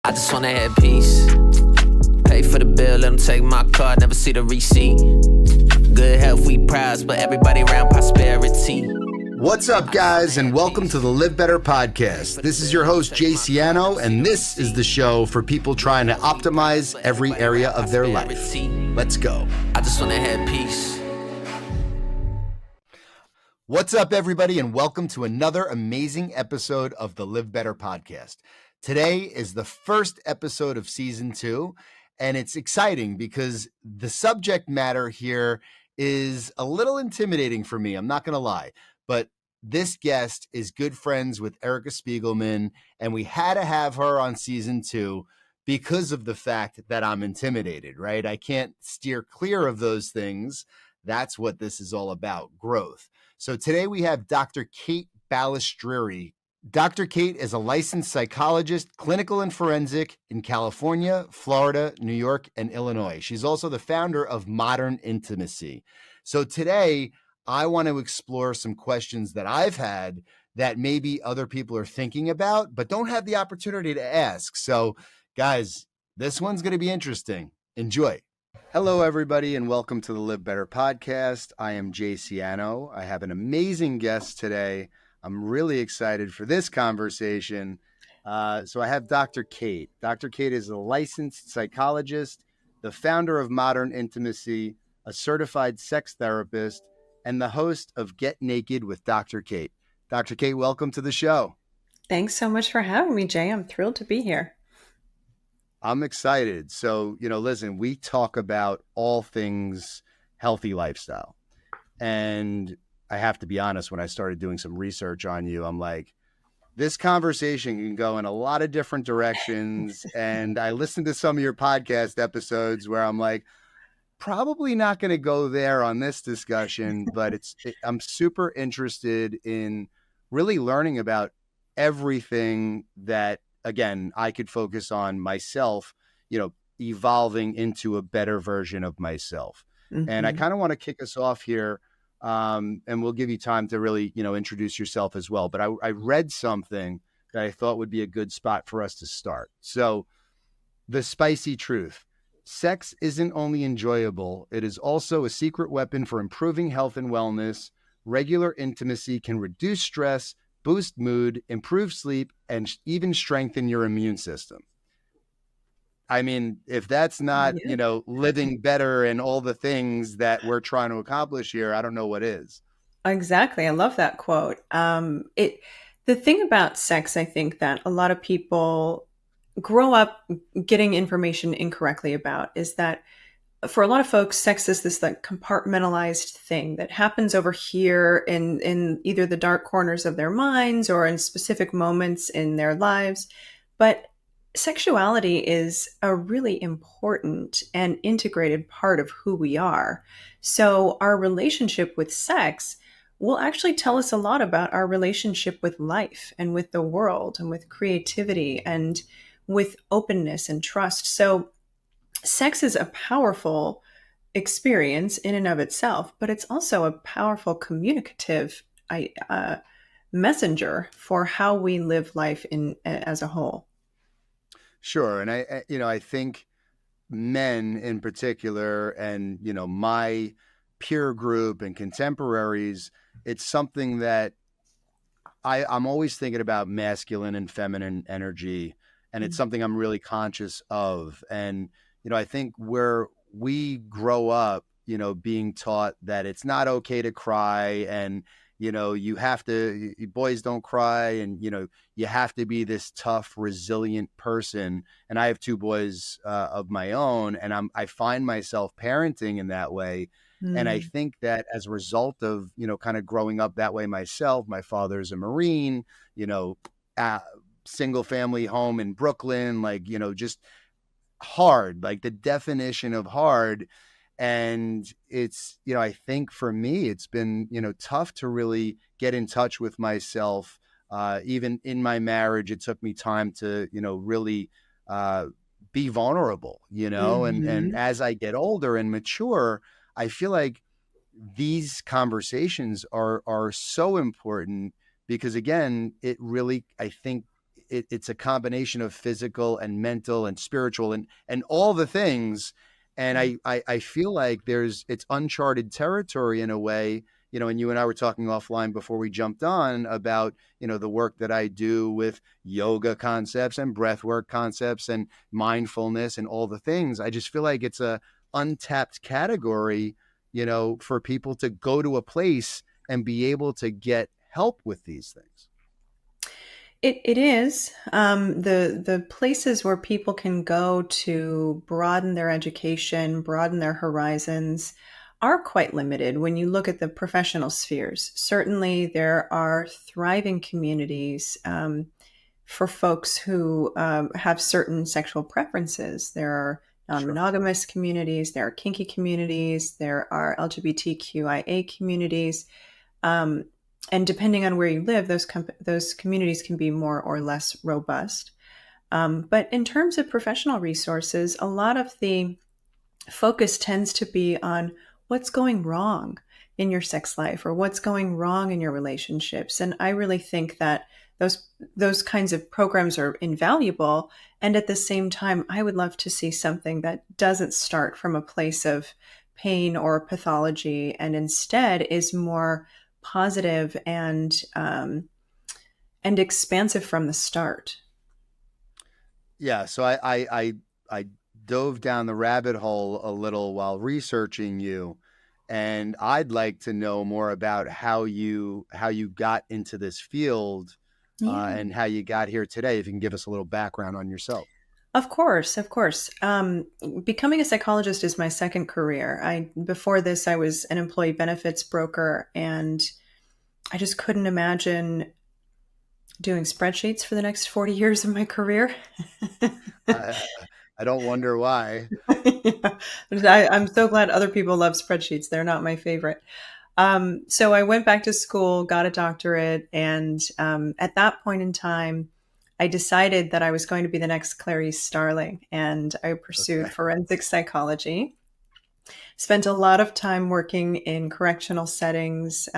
I just wanna have peace. Pay for the bill, let them take my car, never see the receipt. Good health, we prize, but everybody around prosperity. What's up, guys, and welcome to the Livbtr podcast. This is your host, Jay Ciano, and this is the show for people trying to optimize every area of their life. Let's go. I just wanna have peace. What's up, everybody, and welcome to another amazing episode of the Livbtr podcast. Today is the first episode of season 2, and it's exciting because the subject matter here is a little intimidating for me. I'm not going to lie, but this guest is good friends with Erica Spiegelman, and we had to have her on season 2 because of the fact that I'm intimidated, right? I can't steer clear of those things. That's what this is all about, growth. So today we have Dr. Kate Balestrieri. Dr. Kate is a licensed psychologist, clinical and forensic in California, Florida, New York, and Illinois. She's also the founder of Modern Intimacy. So today, I want to explore some questions that I've had that maybe other people are thinking about, but don't have the opportunity to ask. So guys, this one's going to be interesting. Enjoy. Hello, everybody, and welcome to the Livbtr podcast. I am Jay Ciano. I have an amazing guest today. I'm really excited for this conversation. So I have Dr. Kate. Dr. Kate is a licensed psychologist, the founder of Modern Intimacy, a certified sex therapist, and the host of Get Naked with Dr. Kate. Dr. Kate, welcome to the show. Thanks so much for having me, Jay. I'm thrilled to be here. I'm excited. So, listen, we talk about all things healthy lifestyle. And I have to be honest, when I started doing some research on you, I'm like, this conversation can go in a lot of different directions. And I listened to some of your podcast episodes where I'm like, probably not going to go there on this discussion, but I'm super interested in really learning about everything that, again, I could focus on myself, evolving into a better version of myself. Mm-hmm. And I kind of want to kick us off here. And we'll give you time to really, introduce yourself as well. But I read something that I thought would be a good spot for us to start. So the spicy truth. Sex isn't only enjoyable, it is also a secret weapon for improving health and wellness. Regular intimacy can reduce stress, boost mood, improve sleep, and even strengthen your immune system. I mean, if that's not, living better and all the things that we're trying to accomplish here, I don't know what is. Exactly. I love that quote. The thing about sex, I think that a lot of people grow up getting information incorrectly about is that for a lot of folks, sex is this like compartmentalized thing that happens over here in either the dark corners of their minds or in specific moments in their lives. But sexuality is a really important and integrated part of who we are. So our relationship with sex will actually tell us a lot about our relationship with life and with the world and with creativity and with openness and trust. So sex is a powerful experience in and of itself, but it's also a powerful communicative messenger for how we live life as a whole. Sure. And I think men in particular and, my peer group and contemporaries, it's something that I'm always thinking about masculine and feminine energy. And it's something I'm really conscious of. And, I think where we grow up, being taught that it's not okay to cry and, you have to, boys don't cry and, you have to be this tough, resilient person. And I have 2 boys of my own, and I find myself parenting in that way. And I think that as a result of, kind of growing up that way myself, my father's a Marine, single family home in Brooklyn, just hard, like the definition of hard. And it's, I think for me, it's been, tough to really get in touch with myself. Even in my marriage, it took me time to, really be vulnerable, and as I get older and mature, I feel like these conversations are so important because, again, it really, I think, it's a combination of physical and mental and spiritual and all the things. And I feel like it's uncharted territory in a way, and you and I were talking offline before we jumped on about, the work that I do with yoga concepts and breath work concepts and mindfulness and all the things. I just feel like it's a untapped category, for people to go to a place and be able to get help with these things. It is the places where people can go to broaden their education, broaden their horizons, are quite limited when you look at the professional spheres. Certainly, there are thriving communities for folks who have certain sexual preferences. There are non-monogamous communities, there are kinky communities, there are LGBTQIA communities. And depending on where you live, those communities can be more or less robust. But in terms of professional resources, a lot of the focus tends to be on what's going wrong in your sex life or what's going wrong in your relationships. And I really think that those kinds of programs are invaluable. And at the same time, I would love to see something that doesn't start from a place of pain or pathology and instead is more positive and expansive from the start. Yeah, so I dove down the rabbit hole a little while researching you, and I'd like to know more about how you got into this field, and how you got here today. If you can give us a little background on yourself. Of course, of course. Becoming a psychologist is my second career. Before this, I was an employee benefits broker, and I just couldn't imagine doing spreadsheets for the next 40 years of my career. I don't wonder why. Yeah. I'm so glad other people love spreadsheets. They're not my favorite. So I went back to school, got a doctorate, and at that point in time, I decided that I was going to be the next Clarice Starling, and I pursued forensic psychology. Spent a lot of time working in correctional settings,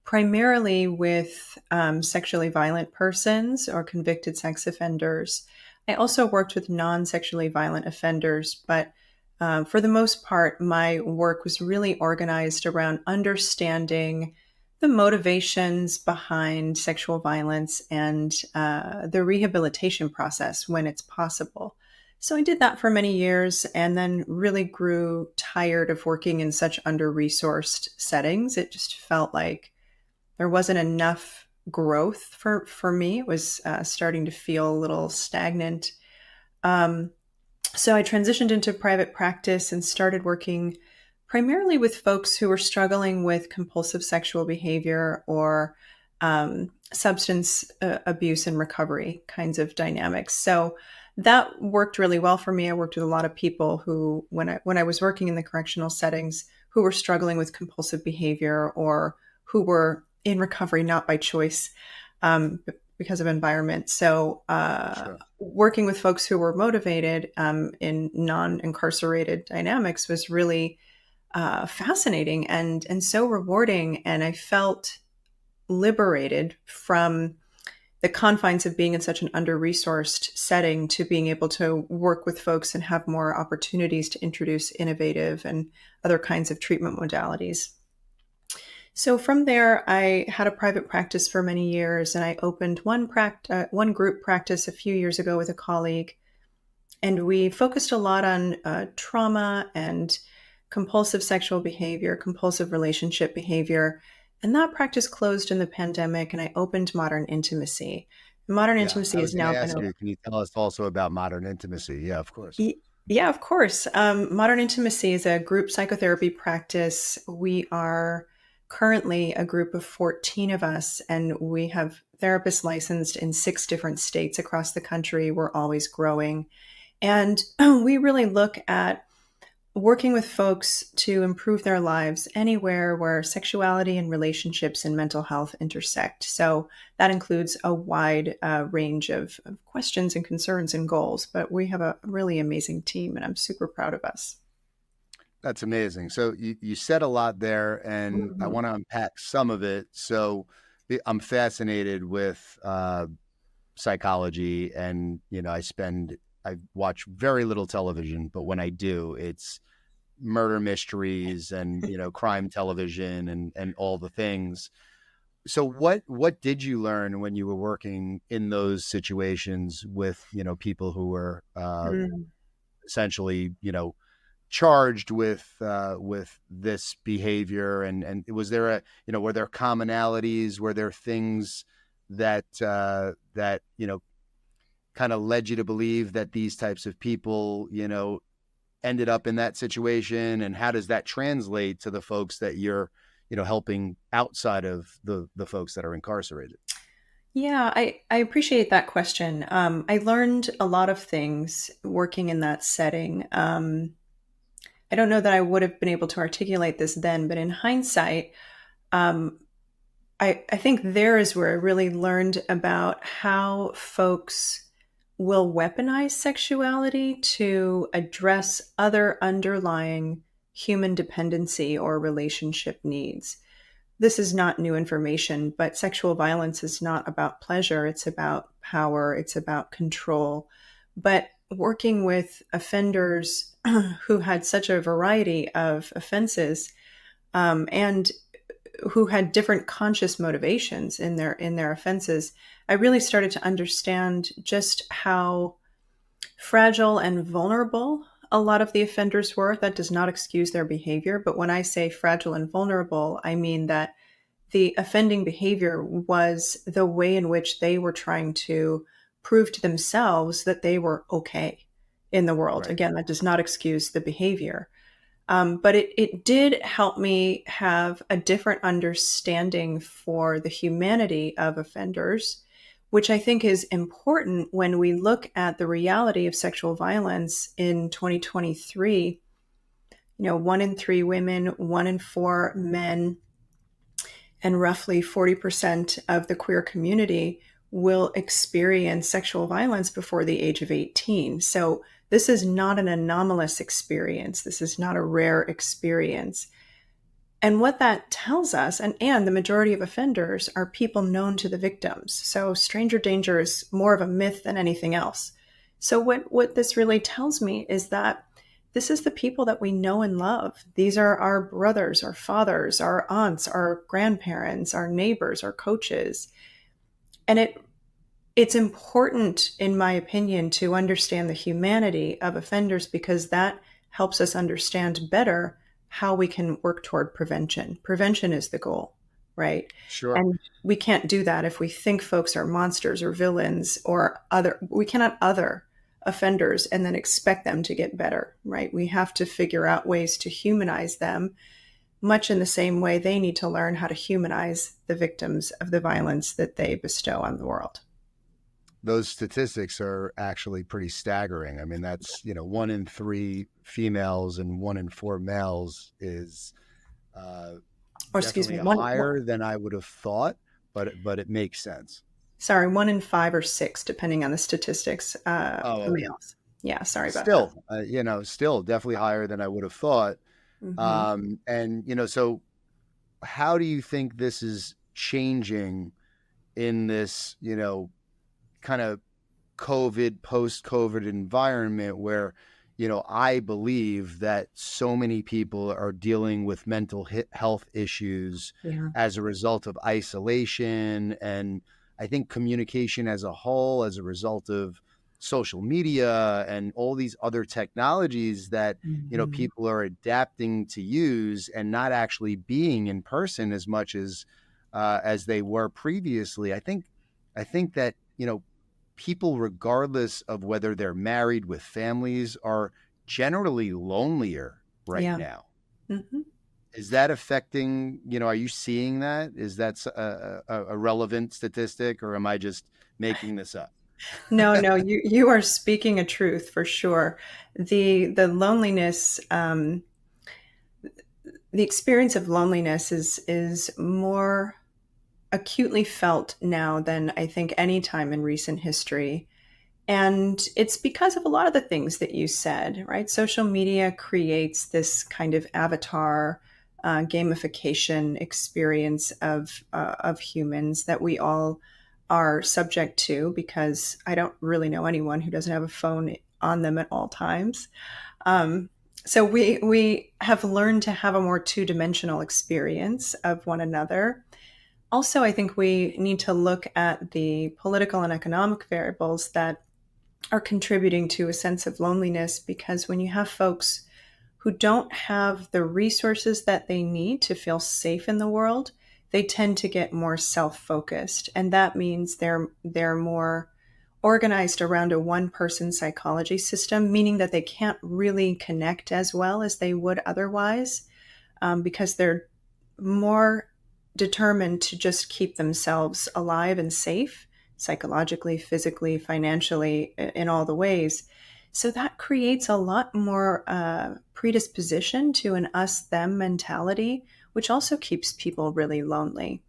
primarily with sexually violent persons or convicted sex offenders. I also worked with non-sexually violent offenders, but for the most part, my work was really organized around understanding the motivations behind sexual violence and the rehabilitation process when it's possible. So I did that for many years and then really grew tired of working in such under-resourced settings. It just felt like there wasn't enough growth for me. It was starting to feel a little stagnant. So I transitioned into private practice and started working primarily with folks who were struggling with compulsive sexual behavior or substance abuse and recovery kinds of dynamics. So that worked really well for me. I worked with a lot of people who, when I was working in the correctional settings, who were struggling with compulsive behavior or who were in recovery, not by choice, because of environment. So working with folks who were motivated in non-incarcerated dynamics was really fascinating and so rewarding. And I felt liberated from the confines of being in such an under-resourced setting to being able to work with folks and have more opportunities to introduce innovative and other kinds of treatment modalities. So from there, I had a private practice for many years, and I opened one group practice a few years ago with a colleague, and we focused a lot on trauma and compulsive sexual behavior, compulsive relationship behavior, and that practice closed in the pandemic, and I opened Modern Intimacy. Modern Intimacy is now been Can you tell us also about Modern Intimacy? Yeah, of course. Yeah, of course. Modern Intimacy is a group psychotherapy practice. We are currently a group of 14 of us, and we have therapists licensed in 6 different states across the country. We're always growing. And we really look at working with folks to improve their lives anywhere where sexuality and relationships and mental health intersect. So that includes a wide range of questions and concerns and goals, but we have a really amazing team, and I'm super proud of us. That's amazing. So you said a lot there, and I want to unpack some of it. So I'm fascinated with psychology, and I watch very little television, but when I do, it's murder mysteries and crime television and all the things. So what did you learn when you were working in those situations with people who were Mm. essentially charged with this behavior, and was there were there commonalities, were there things that kind of led you to believe that these types of people ended up in that situation, and how does that translate to the folks that you're helping outside of the folks that are incarcerated? Yeah, I appreciate that question. I learned a lot of things working in that setting. I don't know that I would have been able to articulate this then, but in hindsight, um, I think there is where I really learned about how folks will weaponize sexuality to address other underlying human dependency or relationship needs. This is not new information, but sexual violence is not about pleasure. It's about power. It's about control. But working with offenders who had such a variety of offenses, and who had different conscious motivations in their offenses, I really started to understand just how fragile and vulnerable a lot of the offenders were. That does not excuse their behavior, but when I say fragile and vulnerable, I mean that the offending behavior was the way in which they were trying to prove to themselves that they were okay in the world. Right. Again, that does not excuse the behavior. But it did help me have a different understanding for the humanity of offenders, which I think is important when we look at the reality of sexual violence in 2023. 1 in 3 women, 1 in 4 men, and roughly 40% of the queer community will experience sexual violence before the age of 18. So this is not an anomalous experience. This is not a rare experience. And what that tells us, and the majority of offenders are people known to the victims. So stranger danger is more of a myth than anything else. So what this really tells me is that this is the people that we know and love. These are our brothers, our fathers, our aunts, our grandparents, our neighbors, our coaches. And it's important, in my opinion, to understand the humanity of offenders, because that helps us understand better how we can work toward prevention. Prevention is the goal, right? Sure. And we can't do that if we think folks are monsters or villains or we cannot other offenders and then expect them to get better, right? We have to figure out ways to humanize them, much in the same way they need to learn how to humanize the victims of the violence that they bestow on the world. Those statistics are actually pretty staggering. I mean, that's 1 in 3 females and 1 in 4 males is Or excuse definitely me, higher than I would have thought, but it makes sense. sorry, 1 in 5 or 6, depending on the statistics, Oh, for okay. males. Yeah, sorry about that. Still, still definitely higher than I would have thought. Hmm. And so how do you think this is changing in this, kind of post-COVID environment where, I believe that so many people are dealing with mental health issues Yeah. as a result of isolation, and I think communication as a whole, as a result of social media and all these other technologies that, Hmm. people are adapting to use and not actually being in person as much as they were previously. I think that, people, regardless of whether they're married with families, are generally lonelier right Yeah. now. Hmm. Is that affecting, are you seeing that? Is that a relevant statistic, or am I just making this up? No, no, you are speaking a truth for sure. The loneliness, the experience of loneliness is more acutely felt now than I think any time in recent history. And it's because of a lot of the things that you said, right? Social media creates this kind of avatar, gamification experience of humans that we all are subject to, because I don't really know anyone who doesn't have a phone on them at all times. So we have learned to have a more two-dimensional experience of one another. Also, I think we need to look at the political and economic variables that are contributing to a sense of loneliness, because when you have folks who don't have the resources that they need to feel safe in the world, they tend to get more self-focused. And that means they're more organized around a one-person psychology system, meaning that they can't really connect as well as they would otherwise, because they're more determined to just keep themselves alive and safe, psychologically, physically, financially, in all the ways. So that creates a lot more predisposition to an us-them mentality, which also keeps people really lonely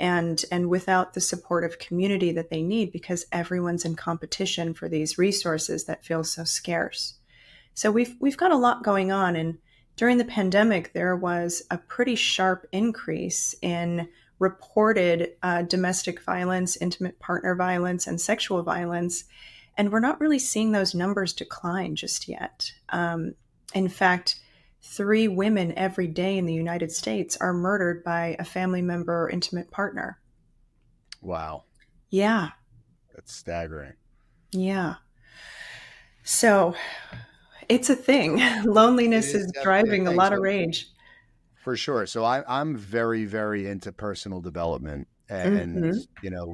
and without the supportive community that they need, because everyone's in competition for these resources that feel so scarce. So we've got a lot going on. And during the pandemic, there was a pretty sharp increase in reported domestic violence, intimate partner violence, and sexual violence. And we're not really seeing those numbers decline just yet. In fact, 3 women every day in the United States are murdered by a family member or intimate partner. Wow. Yeah. That's staggering. Yeah. So it's a thing. Loneliness is Definitely driving a thing. lot of So, rage. for sure. So I'm very, very into personal development, and Mm-hmm.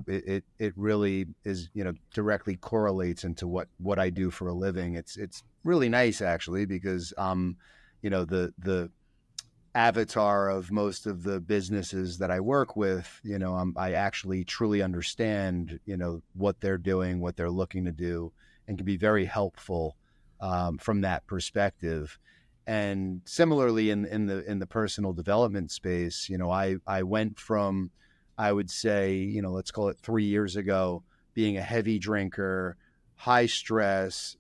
it really is, directly correlates into what I do for a living. It's really nice actually, because the avatar of most of the businesses that I work with, I actually truly understand, what they're doing, what they're looking to do, and can be very helpful from that perspective. And similarly, in the personal development space, I went from, I would say, let's call it 3 years ago, being a heavy drinker, high stress.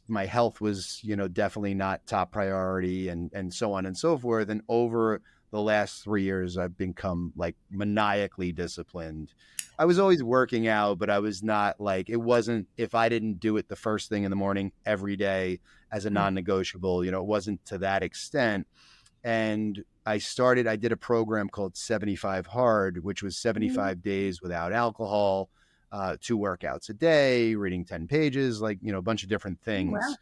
My health was, definitely not top priority, and so on and so forth. And over the last 3 years, I've become like maniacally disciplined. I was always working out, but I was not like, it wasn't, if I didn't do it the first thing in the morning every day as a non-negotiable, it wasn't to that extent. And I did a program called 75 Hard, which was 75 days without alcohol, 2 workouts a day, reading 10 pages, like, a bunch of different Wow. things.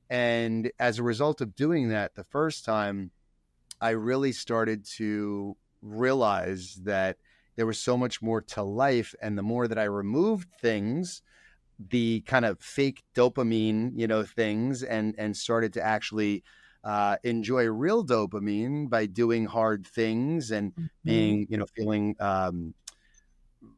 And as a result of doing that the first time, I really started to realize that there was so much more to life. And the more that I removed things, the kind of fake dopamine, things, and started to actually enjoy real dopamine by doing hard things and Mhm. being, feeling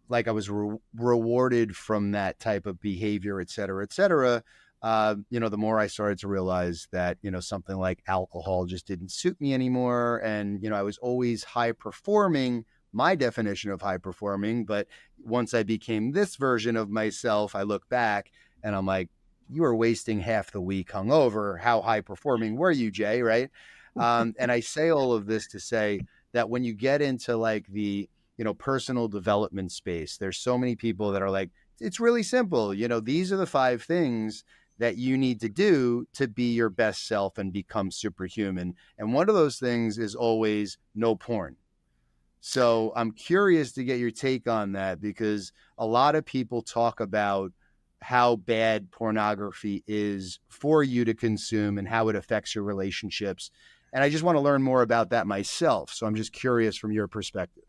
like I was rewarded from that type of behavior, et cetera, et cetera. The more I started to realize that, something like alcohol just didn't suit me anymore. And, I was always high performing, my definition of high performing. But once I became this version of myself, I look back and I'm like, you were wasting half the week hungover. How high performing were you, Jay? Right. And I say all of this to say that when you get into like the, personal development space, there's so many people that are like, it's really simple. These are the 5 things that you need to do to be your best self and become superhuman. And one of those things is always no porn. So I'm curious to get your take on that, because a lot of people talk about how bad pornography is for you to consume and how it affects your relationships. And I just want to learn more about that myself. So I'm just curious from your perspective.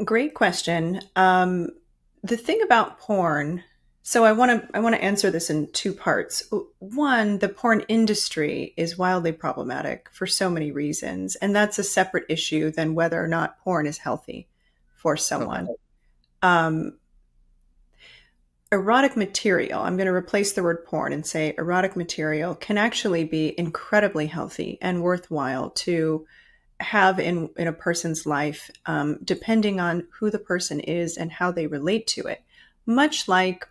Great question. The thing about porn, so I want to answer this in 2 parts. One, the porn industry is wildly problematic for so many reasons, and that's a separate issue than whether or not porn is healthy for Okay. someone. Um, Erotic material, I'm going to replace the word porn and say erotic material, can actually be incredibly healthy and worthwhile to have in a person's life, depending on who the person is and how they relate to it. Much like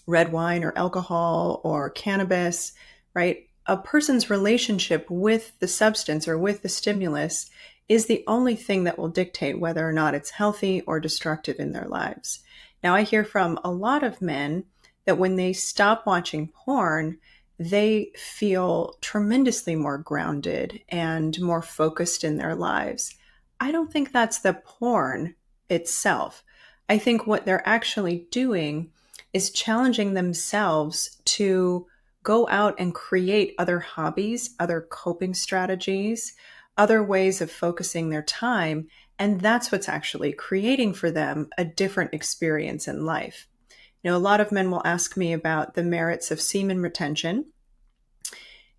red wine or alcohol or cannabis, right? A person's relationship with the substance or with the stimulus is the only thing that will dictate whether or not it's healthy or destructive in their lives. Now, I hear from a lot of men that when they stop watching porn, they feel tremendously more grounded and more focused in their lives. I don't think that's the porn itself. I think what they're actually doing is challenging themselves to go out and create other hobbies, other coping strategies, other ways of focusing their time. And that's what's actually creating for them a different experience in life. You know, a lot of men will ask me about the merits of semen retention.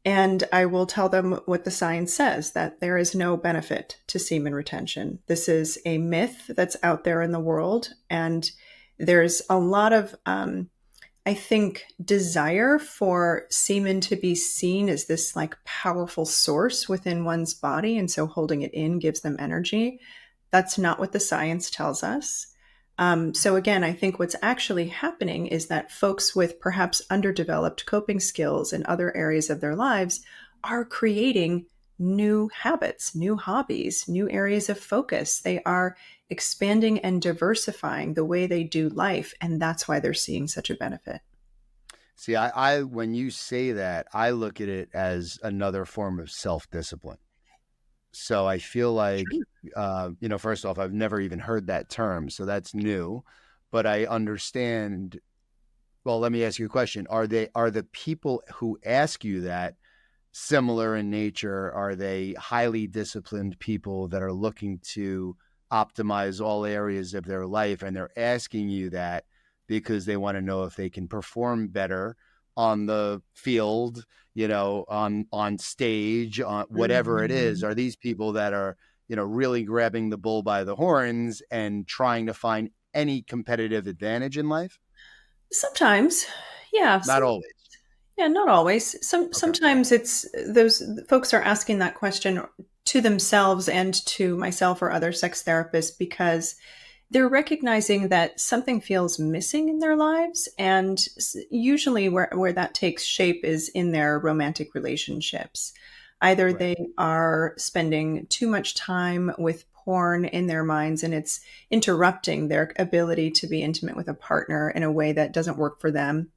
And I will tell them what the science says, that there is no benefit to semen retention. This is a myth that's out there in the world. And there's a lot of, I think, desire for semen to be seen as this like powerful source within one's body. And so holding it in gives them energy. That's not what the science tells us. So again, I think what's actually happening is that folks with perhaps underdeveloped coping skills in other areas of their lives are creating new habits, new hobbies, new areas of focus. They are expanding and diversifying the way they do life, and that's why they're seeing such a benefit. See, I when you say that, I look at it as another form of self-discipline. So I feel like, first off, I've never even heard that term, so that's new. But I understand. Well, let me ask you a question: are the people who ask you that similar in nature? Are they highly disciplined people that are looking to optimize all areas of their life, and they're asking you that because they want to know if they can perform better on the field, on stage, on whatever it is? Are these people that are, really grabbing the bull by the horns and trying to find any competitive advantage in life? Sometimes, yeah. Not always. Yeah, not always. Sometimes it's those folks are asking that question to themselves and to myself or other sex therapists because they're recognizing that something feels missing in their lives. And usually where that takes shape is in their romantic relationships. Either Right. they are spending too much time with porn in their minds and it's interrupting their ability to be intimate with a partner in a way that doesn't work for them,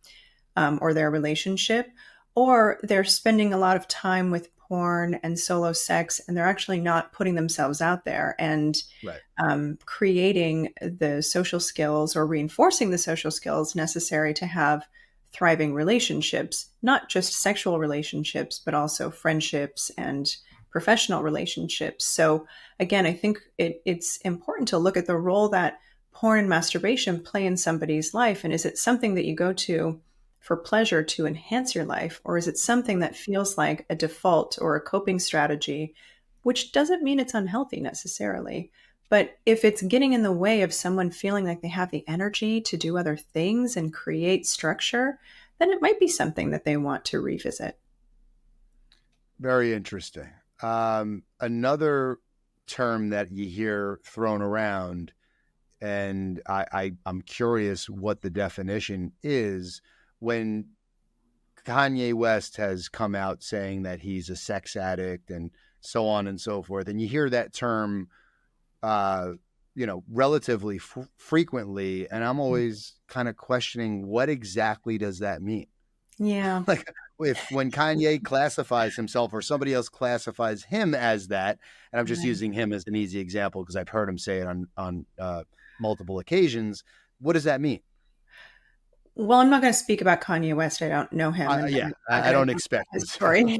or their relationship, or they're spending a lot of time with porn and solo sex and they're actually not putting themselves out there and Right. creating the social skills or reinforcing the social skills necessary to have thriving relationships, not just sexual relationships, but also friendships and professional relationships. So again, I think it's important to look at the role that porn and masturbation play in somebody's life. And is it something that you go to for pleasure to enhance your life? Or is it something that feels like a default or a coping strategy, which doesn't mean it's unhealthy necessarily? But if it's getting in the way of someone feeling like they have the energy to do other things and create structure, then it might be something that they want to revisit. Very interesting. Another term that you hear thrown around, and I'm curious what the definition is, when Kanye West has come out saying that he's a sex addict and so on and so forth, and you hear that term relatively frequently, and I'm always kind of questioning, what exactly does that mean? Yeah. Like, when Kanye classifies himself or somebody else classifies him as that, and I'm just using him as an easy example because I've heard him say it on multiple occasions, what does that mean? Well, I'm not going to speak about Kanye West. I don't know him. I don't expect his this. story.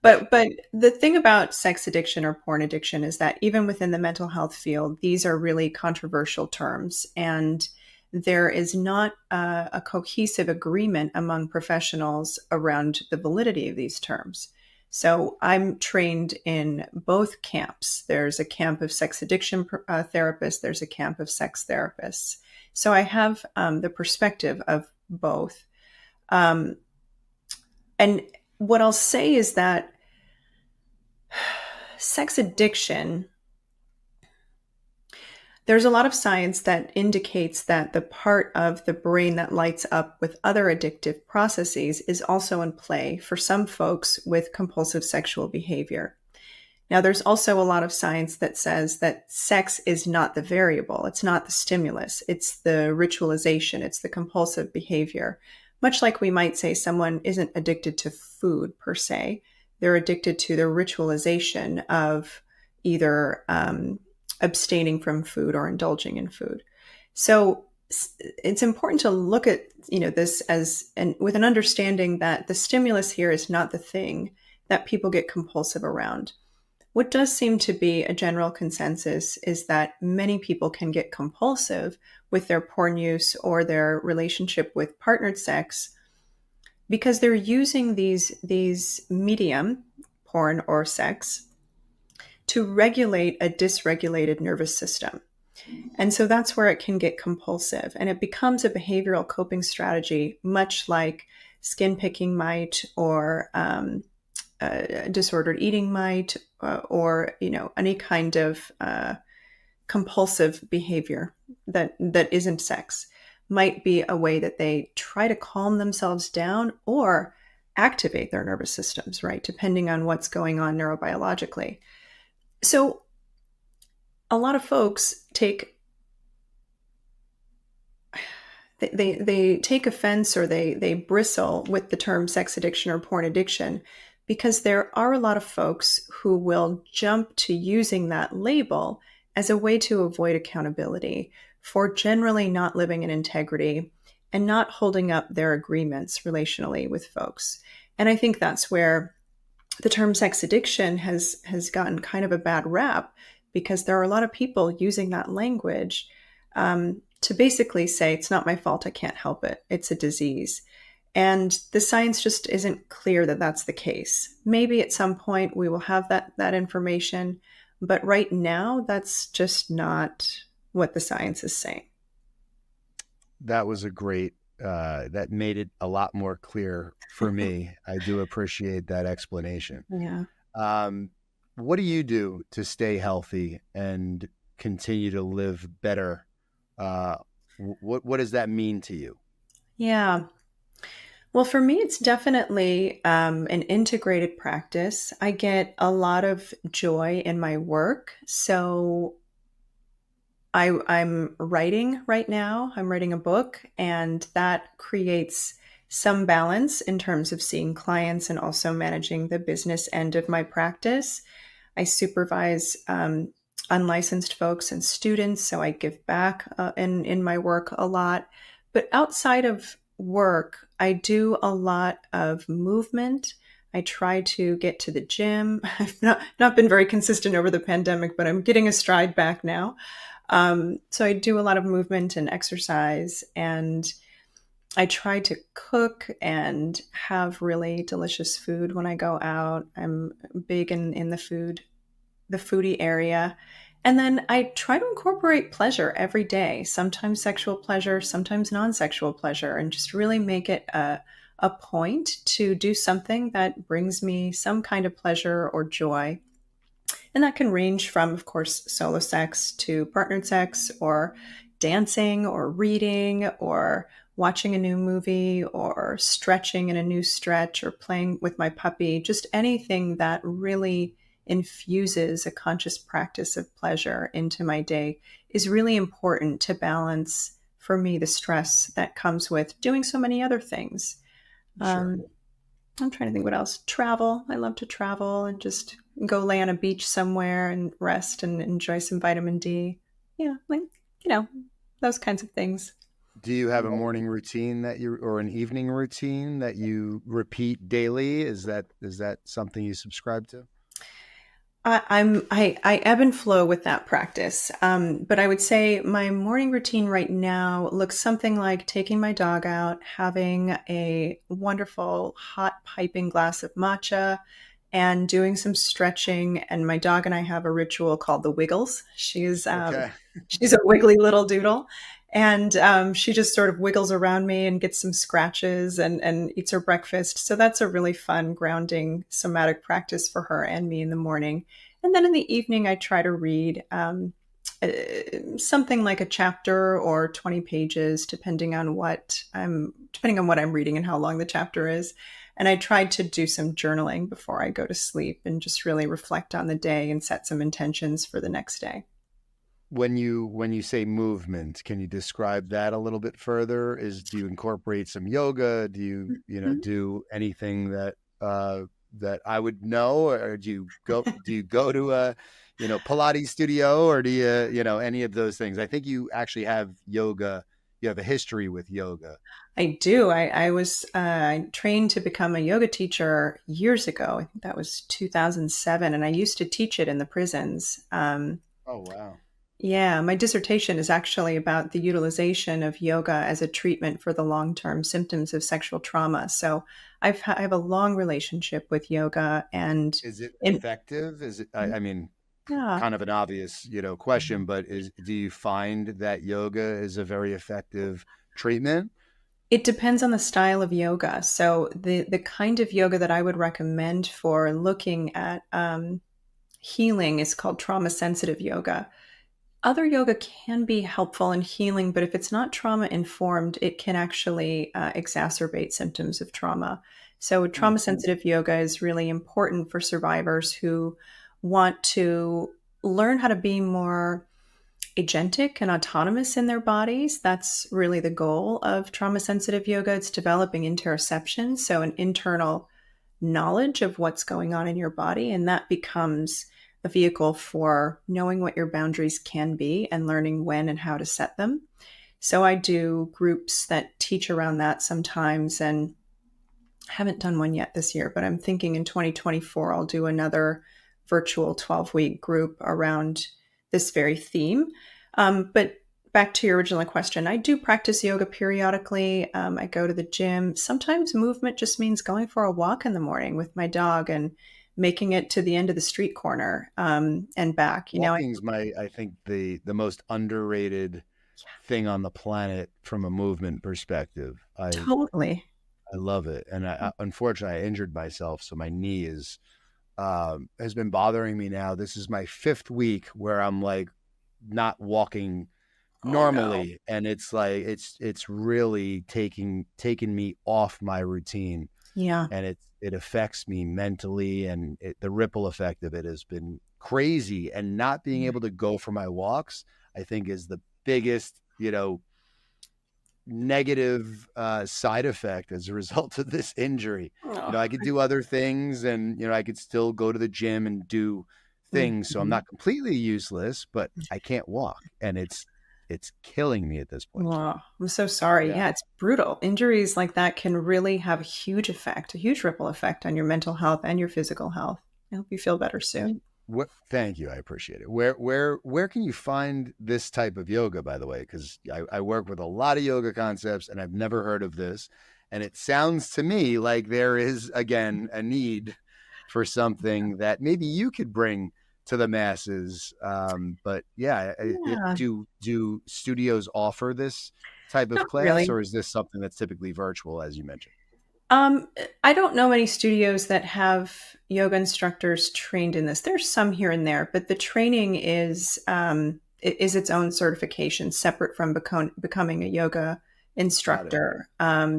But the thing about sex addiction or porn addiction is that even within the mental health field, these are really controversial terms. And there is not a cohesive agreement among professionals around the validity of these terms. So I'm trained in both camps. There's a camp of sex addiction therapists. There's a camp of sex therapists. So I have the perspective of both. And what I'll say is that sex addiction, there's a lot of science that indicates that the part of the brain that lights up with other addictive processes is also in play for some folks with compulsive sexual behavior. Now, there's also a lot of science that says that sex is not the variable. It's not the stimulus. It's the ritualization. It's the compulsive behavior. Much like we might say someone isn't addicted to food per se, they're addicted to the ritualization of either abstaining from food or indulging in food. So it's important to look at this as and with an understanding that the stimulus here is not the thing that people get compulsive around. What does seem to be a general consensus is that many people can get compulsive with their porn use or their relationship with partnered sex because they're using these medium, porn or sex, to regulate a dysregulated nervous system. And so that's where it can get compulsive, and it becomes a behavioral coping strategy, much like skin picking might, or disordered eating might, or any kind of compulsive behavior that isn't sex might be a way that they try to calm themselves down or activate their nervous systems, right? Depending on what's going on neurobiologically. So a lot of folks take offense, or they bristle with the term sex addiction or porn addiction, because there are a lot of folks who will jump to using that label as a way to avoid accountability for generally not living in integrity and not holding up their agreements relationally with folks. And I think that's where the term sex addiction has gotten kind of a bad rap, because there are a lot of people using that language to basically say, it's not my fault, I can't help it, it's a disease. And the science just isn't clear that that's the case. Maybe at some point we will have that information, but right now that's just not what the science is saying. That was a great, that made it a lot more clear for me. I do appreciate that explanation. Yeah. What do you do to stay healthy and continue to live better? What does that mean to you? Yeah. Well, for me, it's definitely an integrated practice. I get a lot of joy in my work. So I'm writing right now. I'm writing a book, and that creates some balance in terms of seeing clients and also managing the business end of my practice. I supervise unlicensed folks and students, so I give back in my work a lot. But outside of work, I do a lot of movement. I try to get to the gym. I've not been very consistent over the pandemic, but I'm getting a stride back now. So I do a lot of movement and exercise, and I try to cook and have really delicious food when I go out. I'm big in the foodie area. And then I try to incorporate pleasure every day, sometimes sexual pleasure, sometimes non-sexual pleasure, and just really make it a point to do something that brings me some kind of pleasure or joy. And that can range from, of course, solo sex to partnered sex, or dancing, or reading, or watching a new movie, or stretching in a new stretch, or playing with my puppy, just anything that really infuses a conscious practice of pleasure into my day is really important to balance, for me, the stress that comes with doing so many other things. Sure. I'm trying to think what else. Travel. I love to travel and just go lay on a beach somewhere and rest and enjoy some vitamin D. Yeah, those kinds of things. Do you have a morning routine or an evening routine that you repeat daily? Is that something you subscribe to? I ebb and flow with that practice. But I would say my morning routine right now looks something like taking my dog out, having a wonderful hot piping glass of matcha, and doing some stretching. And my dog and I have a ritual called the Wiggles. She's a wiggly little doodle. And she just sort of wiggles around me and gets some scratches and eats her breakfast. So that's a really fun, grounding, somatic practice for her and me in the morning. And then in the evening, I try to read. something like a chapter or 20 pages, depending on what I'm reading and how long the chapter is. And I tried to do some journaling before I go to sleep and just really reflect on the day and set some intentions for the next day. When you say movement, can you describe that a little bit further? Do you incorporate some yoga? Do you Mhm. do anything that I would know, or do you go to a Pilates studio, or do you any of those things? I think you actually have yoga. You have a history with yoga. I do. I was trained to become a yoga teacher years ago. I think that was 2007, and I used to teach it in the prisons. Oh wow. Yeah, my dissertation is actually about the utilization of yoga as a treatment for the long-term symptoms of sexual trauma. So I have a long relationship with yoga, and Is it in effective? Is it? I mean, yeah, kind of an obvious, question, but do you find that yoga is a very effective treatment? it depends on the style of yoga. So the kind of yoga that I would recommend for looking at healing is called trauma sensitive yoga. Other yoga can be helpful in healing, but if it's not trauma informed, it can actually exacerbate symptoms of trauma. So, Hmm. trauma sensitive yoga is really important for survivors who want to learn how to be more agentic and autonomous in their bodies. That's really the goal of trauma sensitive yoga. It's developing interoception, so an internal knowledge of what's going on in your body. And that becomes a vehicle for knowing what your boundaries can be and learning when and how to set them. So I do groups that teach around that sometimes, and haven't done one yet this year, but I'm thinking in 2024 I'll do another virtual 12-week group around this very theme. But back to your original question, I do practice yoga periodically. I go to the gym. Sometimes movement just means going for a walk in the morning with my dog and making it to the end of the street corner and back. Walking's I think the most underrated thing on the planet from a movement perspective. Totally. I love it, and unfortunately I injured myself, so my knee is has been bothering me now. This is my fifth week where I'm like not walking Oh no. normally, and it's like it's really taking me off my routine, Yeah. and it affects me mentally, and the ripple effect of it has been crazy. And not being able to go for my walks, I think, is the biggest negative side effect as a result of this injury. Oh. I could do other things, and I could still go to the gym and do things, so I'm Mhm. not completely useless, but I can't walk, and it's killing me at this point. Oh, I'm so sorry. Yeah. Yeah, it's brutal. Injuries like that can really have a huge effect, a huge ripple effect on your mental health and your physical health. I hope you feel better soon. What? Thank you. I appreciate it. Where can you find this type of yoga, by the way? Because I work with a lot of yoga concepts, and I've never heard of this. And it sounds to me like there is, again, a need for something that maybe you could bring to the masses. But yeah, Yeah, do studios offer this type of not class, really. or is this something that's typically virtual, as you mentioned? Um, I don't know any studios that have yoga instructors trained in this. There's some here and there, but the training is its own certification, separate from becoming a yoga Got it. instructor.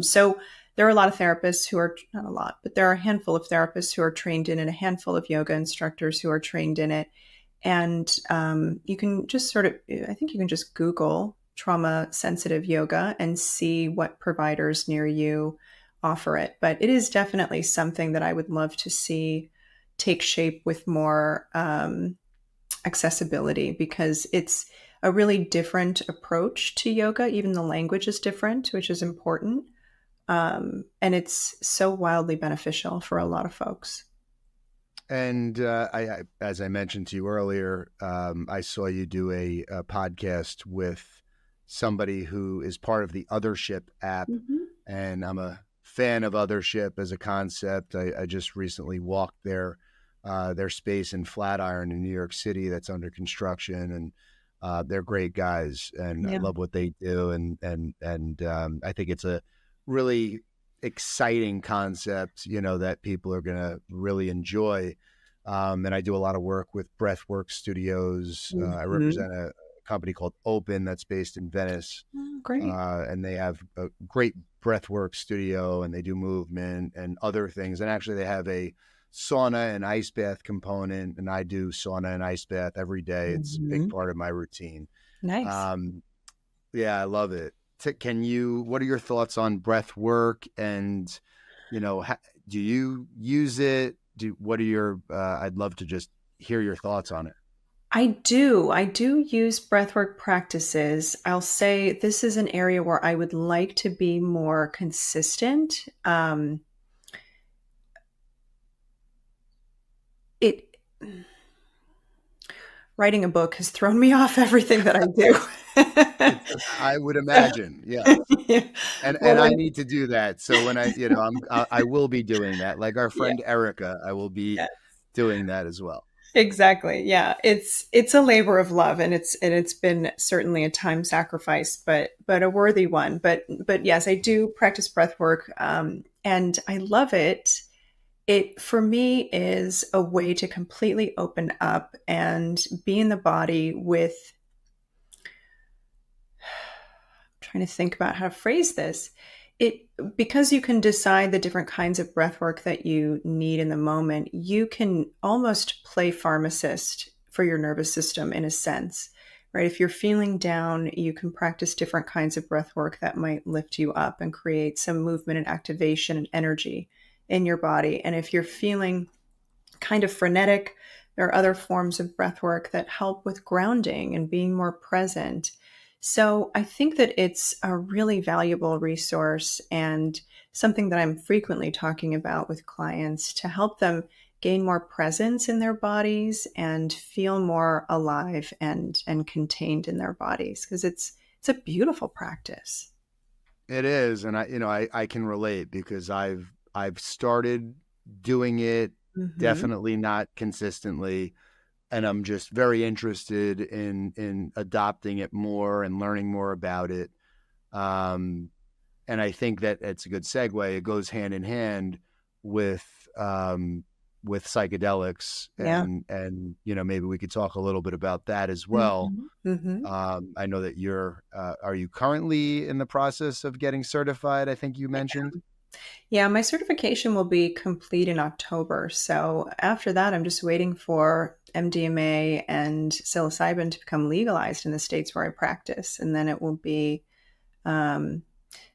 So there are a lot of therapists who are not a lot, but there are a handful of therapists who are trained in it, and a handful of yoga instructors who are trained in it. And you can just I think you can just Google trauma sensitive yoga and see what providers near you offer it. But it is definitely something that I would love to see take shape with more accessibility, because it's a really different approach to yoga. Even the language is different, which is important. And it's so wildly beneficial for a lot of folks. And as I mentioned to you earlier, I saw you do a podcast with somebody who is part of the Othership app, Mhm. and I'm a fan of Othership as a concept. I just recently walked their space in Flatiron in New York City that's under construction, and they're great guys, and I Yeah. love what they do, and I think it's a really exciting concept, that people are going to really enjoy. And I do a lot of work with Breathwork Studios. I Mhm. represent company called Open that's based in Venice. Oh, great. And they have a great breathwork studio, and they do movement and other things. And actually they have a sauna and ice bath component, and I do sauna and ice bath every day. It's a big part of my routine. Nice. Yeah, I love it. What are your thoughts on breath work? And, do you use it? I'd love to just hear your thoughts on it. I do. I do use breathwork practices. I'll say this is an area where I would like to be more consistent. It Writing a book has thrown me off everything that I do. I would imagine, yeah. Yeah. And Well, I need to do that. So when I will be doing that. Like our yeah, friend Erica, I will be yeah, doing that as well. exactly. Yeah, it's a labor of love, and it's been certainly a time sacrifice, but a worthy one. But yes, I do practice breath work, and I love it. It, for me, is a way to completely open up and be in the body with, trying to think about how to phrase this. Because you can decide the different kinds of breath work that you need in the moment, you can almost play pharmacist for your nervous system in a sense, right? If you're feeling down, you can practice different kinds of breath work that might lift you up and create some movement and activation and energy in your body. And if you're feeling kind of frenetic, there are other forms of breath work that help with grounding and being more present. So I think that it's a really valuable resource and something that I'm frequently talking about with clients to help them gain more presence in their bodies and feel more alive and contained in their bodies, because it's a beautiful practice. It is, and I can relate because I've started doing it, Hmm. definitely not consistently, and I'm just very interested in adopting it more and learning more about it. Um, and I think that it's a good segue. It goes hand in hand with with psychedelics, Yeah. and maybe we could talk a little bit about that as well. Hmm. Hmm. I know that are you currently in the process of getting certified? I think you mentioned. Yeah, my certification will be complete in October. So after that, I'm just waiting for MDMA and psilocybin to become legalized in the states where I practice. And then it will be um,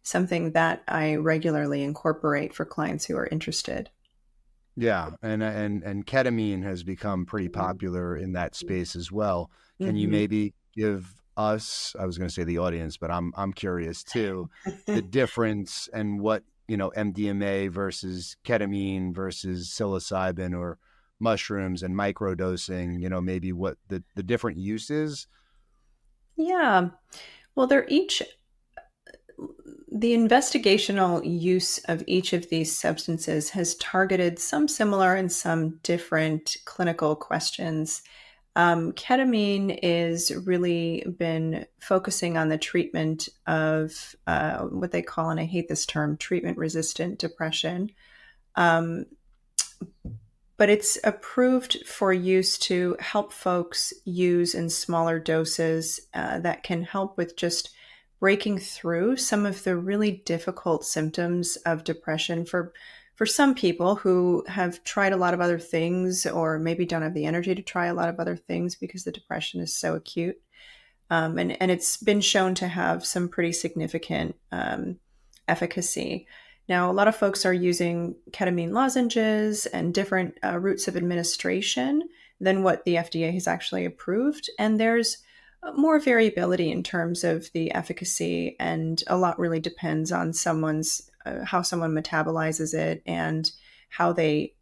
something that I regularly incorporate for clients who are interested. Yeah, and ketamine has become pretty popular in that space as well. Can you Mm-hmm. maybe give us, I was going to say the audience, but I'm curious too, the difference and what, MDMA versus ketamine versus psilocybin or mushrooms and microdosing, maybe what the different uses? Yeah. Well, the investigational use of each of these substances has targeted some similar and some different clinical questions. Ketamine is really been focusing on the treatment of what they call, and I hate this term, treatment resistant depression. Um, but it's approved for use to help folks use in smaller doses that can help with just breaking through some of the really difficult symptoms of depression for some people who have tried a lot of other things or maybe don't have the energy to try a lot of other things because the depression is so acute. And it's been shown to have some pretty significant efficacy. Now, a lot of folks are using ketamine lozenges and different routes of administration than what the FDA has actually approved. And there's more variability in terms of the efficacy, and a lot really depends on how someone metabolizes it and how they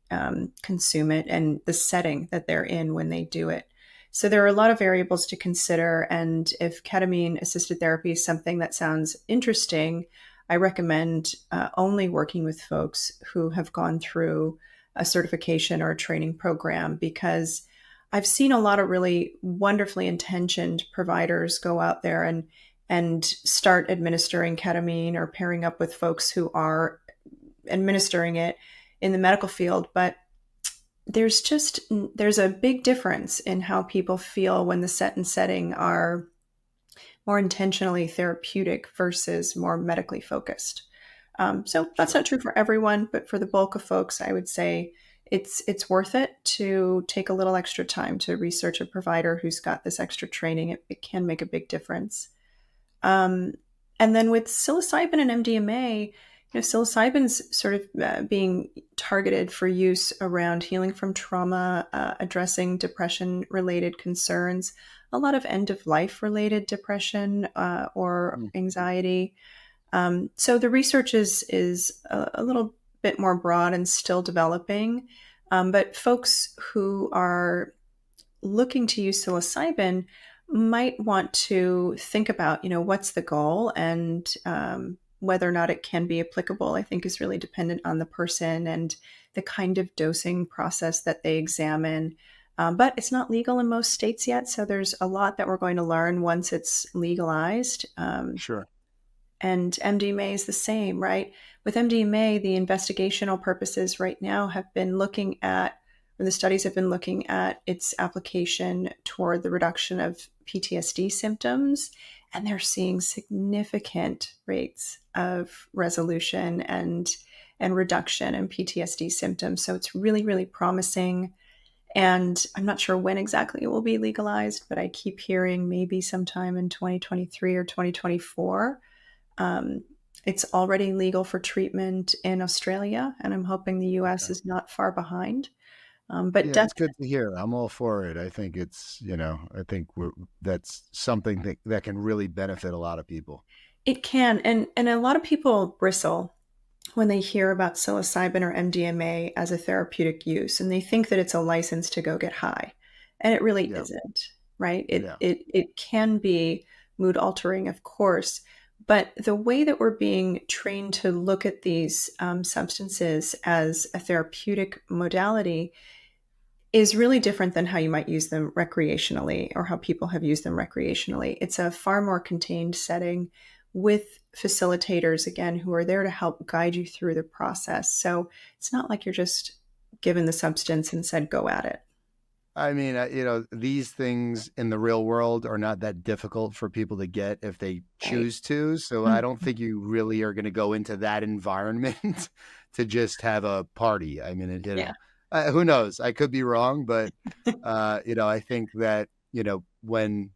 consume it and the setting that they're in when they do it. So there are a lot of variables to consider. And if ketamine assisted therapy is something that sounds interesting, I recommend only working with folks who have gone through a certification or a training program, because I've seen a lot of really wonderfully intentioned providers go out there and start administering ketamine or pairing up with folks who are administering it in the medical field. But there's a big difference in how people feel when the set and setting are more intentionally therapeutic versus more medically focused. So that's Sure. not true for everyone, but for the bulk of folks, I would say it's worth it to take a little extra time to research a provider who's got this extra training. It can make a big difference. Um, and then with psilocybin and MDMA, psilocybin's sort of being targeted for use around healing from trauma, addressing depression-related concerns, a lot of end-of-life related depression or Mm. anxiety. So the research is a little bit more broad and still developing. But folks who are looking to use psilocybin might want to think about, what's the goal and whether or not it can be applicable, I think is really dependent on the person and the kind of dosing process that they examine. But it's not legal in most states yet. So there's a lot that we're going to learn once it's legalized. Sure. And MDMA is the same, right? With MDMA, the investigational purposes right now have been looking at, or the studies have been looking at its application toward the reduction of PTSD symptoms. And they're seeing significant rates of resolution and reduction in PTSD symptoms. So it's really, really promising. And I'm not sure when exactly it will be legalized, but I keep hearing maybe sometime in 2023 or 2024. It's already legal for treatment in Australia, and I'm hoping the US Okay. is not far behind. But Yeah, it's definitely good to hear. I'm all for it. I think I think that's something that can really benefit a lot of people. it can. And a lot of people bristle when they hear about psilocybin or MDMA as a therapeutic use, and they think that it's a license to go get high. And it really Yeah. isn't, right? It, Yeah. it, it can be mood altering, of course, but the way that we're being trained to look at these substances as a therapeutic modality is really different than how you might use them recreationally or how people have used them recreationally. It's a far more contained setting with facilitators, again, who are there to help guide you through the process. So it's not like you're just given the substance and said, go at it. I mean, these things in the real world are not that difficult for people to get if they Right. choose to. So I Mm. don't think you really are going to go into that environment to just have a party. I mean, Yeah. who knows? I could be wrong, but I think that when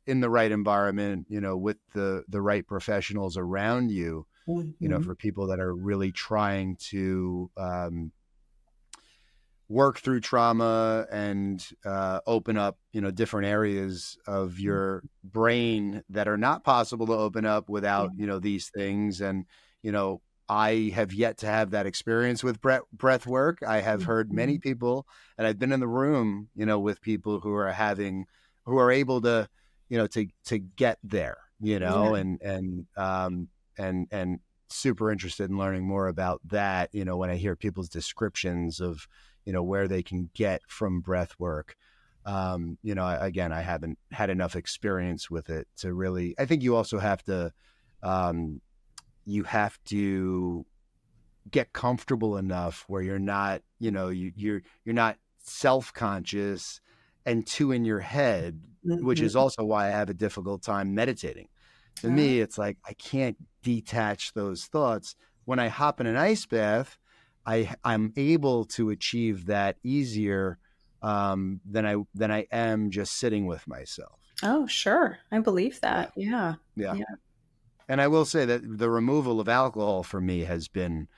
in the right environment, with the right professionals around you, Mhm. for people that are really trying to work through trauma and open up, different areas of your brain that are not possible to open up without, Yeah. these things. And, I have yet to have that experience with breath work. I have heard many Mhm. people, and I've been in the room, with people who are able to, to get there, Yeah. and super interested in learning more about that. When I hear people's descriptions of, where they can get from breath work. Again, I haven't had enough experience with it to really, I think um, you have to get comfortable enough where you're not, you're not self-conscious and too in your head, which is Mhm. also why I have a difficult time meditating. To Ah, me, it's like I can't detach those thoughts. When I hop in an ice bath, I'm able to achieve that easier than I am just sitting with myself. oh, sure. I believe Yeah, that. Yeah. yeah. Yeah. And I will say that the removal of alcohol for me has been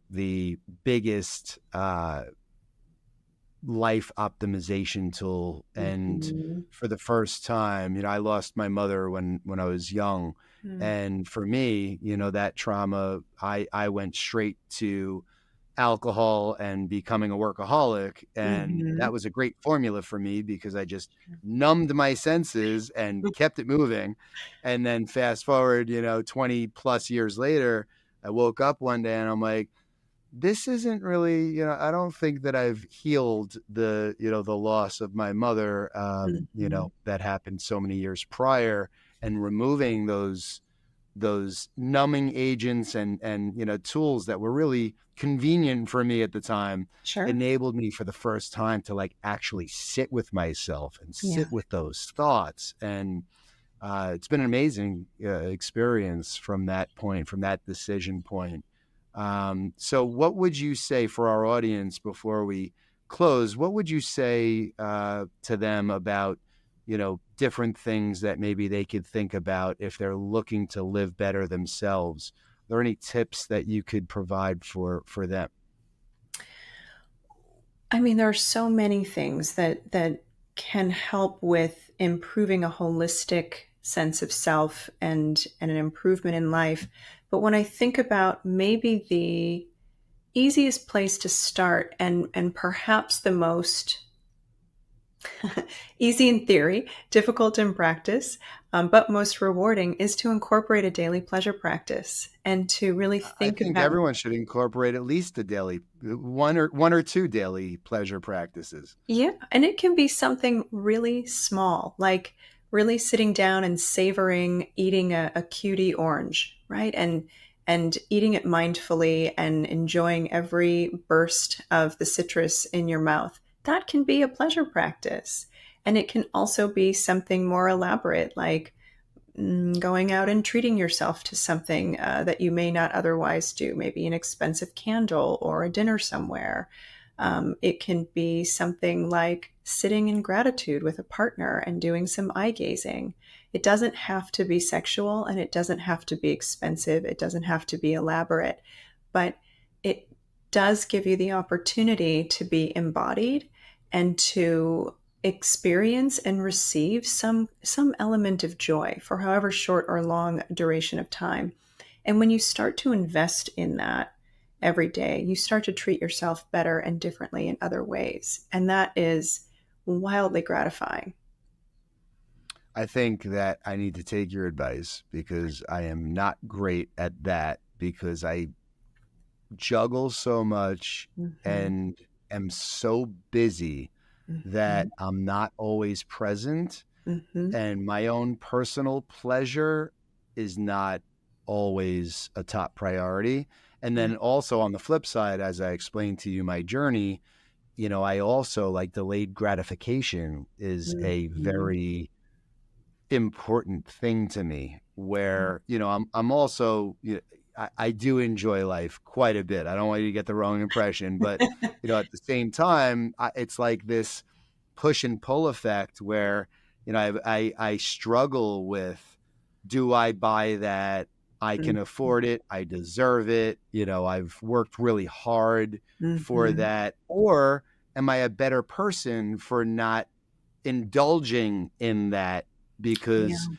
the biggest life optimization tool. And Mhm. for the first time, I lost my mother when I was young. Mm. And for me, that trauma, I went straight to alcohol and becoming a workaholic. And that Mhm. was a great formula for me because I just numbed my senses and kept it moving. And then fast forward, 20 plus years later, I woke up one day and I'm like, this isn't really, I don't think that I've healed the loss of my mother, Mhm. that happened so many years prior, and removing those numbing agents and tools that were really convenient for me at the time Sure. enabled me for the first time to like actually sit with myself and Yeah. sit with those thoughts. And It's been an amazing experience from that point, from that decision point. So what would you say for our audience before we close? What would you say to them about, different things that maybe they could think about if they're looking to live better themselves? Are there any tips that you could provide for them? I mean, there are so many things that can help with improving a holistic sense of self and an improvement in life. But when I think about maybe the easiest place to start and perhaps the most easy in theory, difficult in practice, but most rewarding is to incorporate a daily pleasure practice and to really I think think about. everyone should incorporate at least a daily, one or two daily pleasure practices. Yeah, and it can be something really small, like really sitting down and savoring eating a cutie orange, right? And eating it mindfully and enjoying every burst of the citrus in your mouth. That can be a pleasure practice. And it can also be something more elaborate, like going out and treating yourself to something that you may not otherwise do, maybe an expensive candle or a dinner somewhere. It can be something like sitting in gratitude with a partner and doing some eye gazing. It doesn't have to be sexual and it doesn't have to be expensive. It doesn't have to be elaborate, but it does give you the opportunity to be embodied and to experience and receive some element of joy for however short or long duration of time. And when you start to invest in that every day, you start to treat yourself better and differently in other ways. And that is wildly gratifying. I think that I need to take your advice because I am not great at that because I juggle so much Mm-hmm. and am so busy Mm-hmm. that I'm not always present. Mm-hmm. And my own personal pleasure is not always a top priority. And then also on the flip side, as I explained to you my journey, I also like delayed gratification is a Mm-hmm. very important thing to me where, I'm also, I do enjoy life quite a bit. I don't want you to get the wrong impression, but, at the same time, it's like this push and pull effect where, I struggle with, do I buy that? I can afford it. I deserve it. I've worked really hard for Mm-hmm. that. Or am I a better person for not indulging in that because Yeah.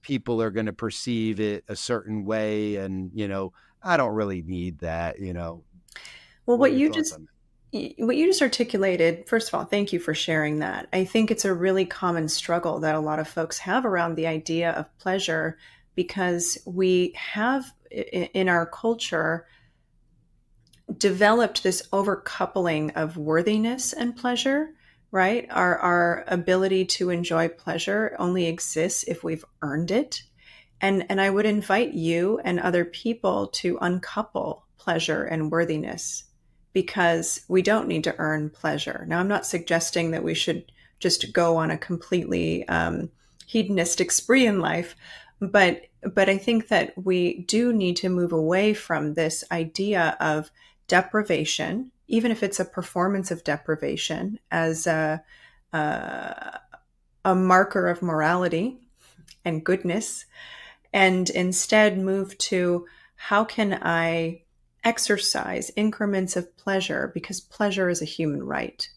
people are going to perceive it a certain way? And, I don't really need that. Well, What are your thoughts on that? what you just articulated, first of all, thank you for sharing that. I think it's a really common struggle that a lot of folks have around the idea of pleasure because we have in our culture developed this overcoupling of worthiness and pleasure, right? Our ability to enjoy pleasure only exists if we've earned it. And I would invite you and other people to uncouple pleasure and worthiness because we don't need to earn pleasure. Now, I'm not suggesting that we should just go on a completely hedonistic spree in life, but I think that we do need to move away from this idea of deprivation, even if it's a performance of deprivation, as a, a marker of morality and goodness, and instead move to how can I exercise increments of pleasure because pleasure is a human right,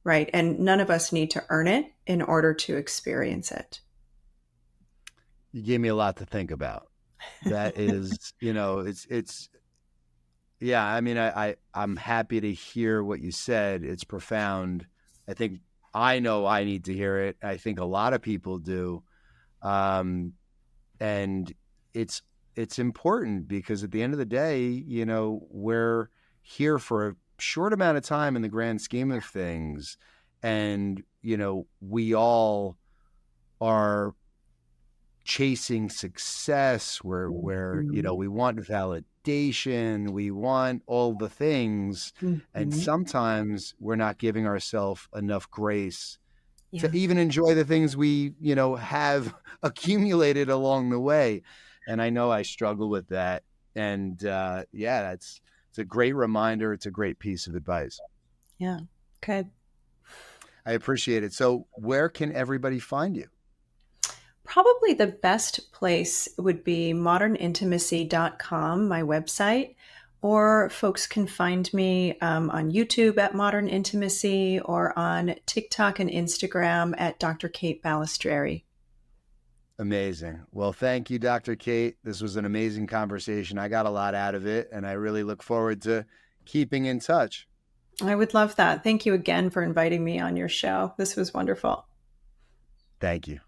right? And none of us need to earn it in order to experience it. You gave me a lot to think about. That is, it's yeah, I mean, I'm happy to hear what you said. It's profound. I think I know I need to hear it. I think a lot of people do. Um, and it's it's important because at the end of the day, we're here for a short amount of time in the grand scheme of things. And, we all are chasing success where Mhm. we want validation, we want all the things, and Mhm. sometimes we're not giving ourselves enough grace Yeah. to even enjoy the things we, have accumulated along the way. And I know I struggle with that. And it's a great reminder. It's a great piece of advice. Yeah. Okay. I appreciate it. So where can everybody find you? Probably the best place would be modernintimacy.com, my website, or folks can find me on YouTube at Modern Intimacy or on TikTok and Instagram at Dr. Kate Balestrieri. Amazing. Well, thank you, Dr. Kate. This was an amazing conversation. I got a lot out of it, and I really look forward to keeping in touch. I would love that. Thank you again for inviting me on your show. This was wonderful. Thank you.